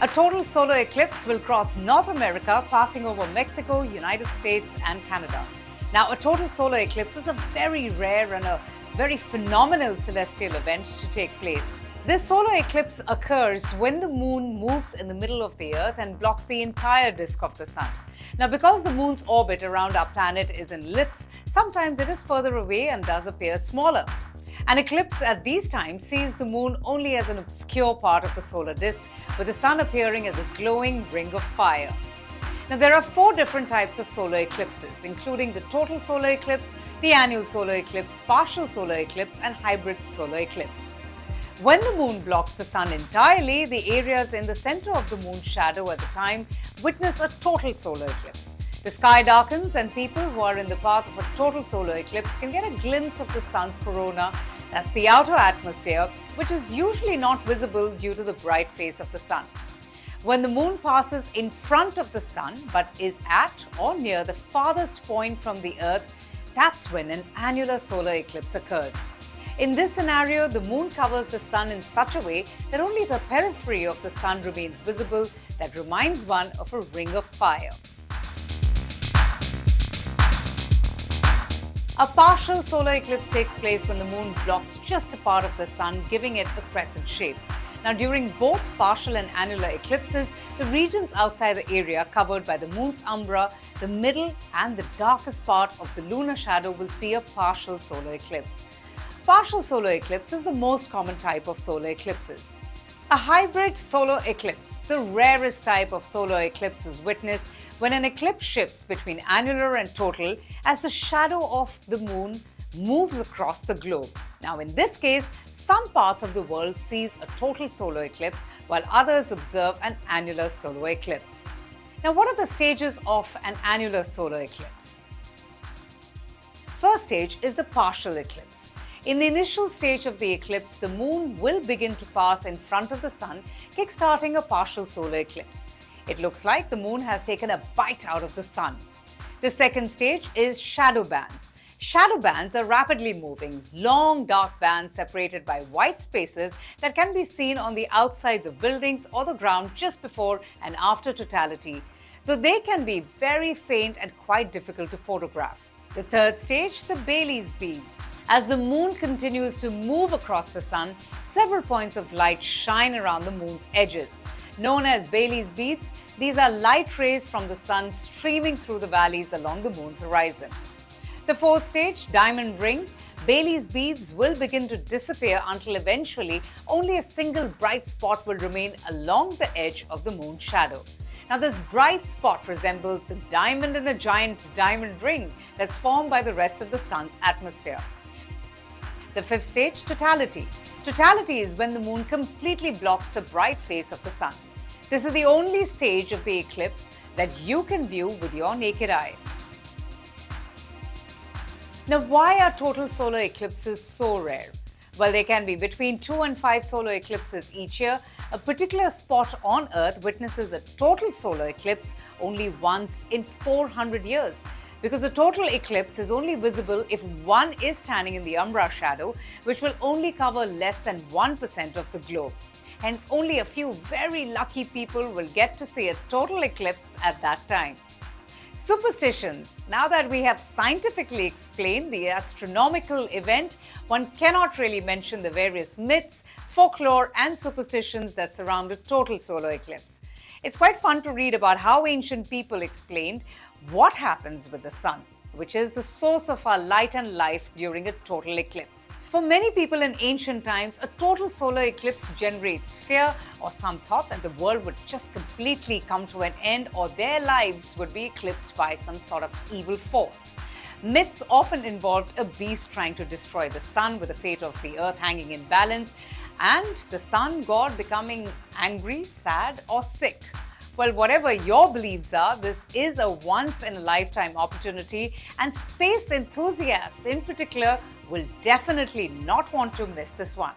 A total solar eclipse will cross North America, passing over Mexico, United States, and Canada. Now, a total solar eclipse is a very rare and a very phenomenal celestial event to take place. This solar eclipse occurs when the moon moves in the middle of the earth and blocks the entire disk of the sun. Now, because the moon's orbit around our planet is an ellipse, sometimes it is further away and does appear smaller. An eclipse at these times sees the moon only as an obscure part of the solar disk, with the sun appearing as a glowing ring of fire. Now, there are 4 different types of solar eclipses, including the total solar eclipse, the annual solar eclipse, partial solar eclipse, and hybrid solar eclipse. When the moon blocks the sun entirely, the areas in the center of the moon's shadow at the time witness a total solar eclipse. The sky darkens and people who are in the path of a total solar eclipse can get a glimpse of the sun's corona, that's the outer atmosphere, which is usually not visible due to the bright face of the sun. When the moon passes in front of the sun but is at or near the farthest point from the earth, that's when an annular solar eclipse occurs. In this scenario, the moon covers the sun in such a way that only the periphery of the sun remains visible. That reminds one of a ring of fire. A partial solar eclipse takes place when the moon blocks just a part of the sun, giving it a crescent shape. Now, during both partial and annular eclipses, the regions outside the area covered by the moon's umbra, the middle and the darkest part of the lunar shadow will see a partial solar eclipse. Partial solar eclipse is the most common type of solar eclipses. A hybrid solar eclipse, the rarest type of solar eclipse, is witnessed when an eclipse shifts between annular and total as the shadow of the moon moves across the globe. Now, in this case, some parts of the world sees a total solar eclipse while others observe an annular solar eclipse. Now, what are the stages of an annular solar eclipse? First stage is the partial eclipse. In the initial stage of the eclipse, the moon will begin to pass in front of the sun, kickstarting a partial solar eclipse. It looks like the moon has taken a bite out of the sun. The second stage is shadow bands. Shadow bands are rapidly moving, long dark bands separated by white spaces that can be seen on the outsides of buildings or the ground just before and after totality, though they can be very faint and quite difficult to photograph. The third stage, the Baily's beads. As the moon continues to move across the sun, several points of light shine around the moon's edges. Known as Baily's beads, these are light rays from the sun streaming through the valleys along the moon's horizon. The fourth stage, diamond ring. Baily's beads will begin to disappear until eventually only a single bright spot will remain along the edge of the moon's shadow. Now, this bright spot resembles the diamond in a giant diamond ring that's formed by the rest of the sun's atmosphere. The fifth stage, totality. Totality is when the moon completely blocks the bright face of the sun. This is the only stage of the eclipse that you can view with your naked eye. Now, why are total solar eclipses so rare? Well, there can be between 2 and 5 solar eclipses each year. A particular spot on Earth witnesses a total solar eclipse only once in 400 years. Because the total eclipse is only visible if one is standing in the umbra shadow, which will only cover less than 1% of the globe. Hence, only a few very lucky people will get to see a total eclipse at that time. Superstitions. Now that we have scientifically explained the astronomical event, one cannot really mention the various myths, folklore, and superstitions that surround a total solar eclipse. It's quite fun to read about how ancient people explained what happens with the sun, which is the source of our light and life during a total eclipse. For many people in ancient times, a total solar eclipse generates fear or some thought that the world would just completely come to an end or their lives would be eclipsed by some sort of evil force. Myths often involved a beast trying to destroy the sun with the fate of the earth hanging in balance and the sun god becoming angry, sad or sick. Well, whatever your beliefs are, this is a once-in-a-lifetime opportunity, and space enthusiasts in particular will definitely not want to miss this one.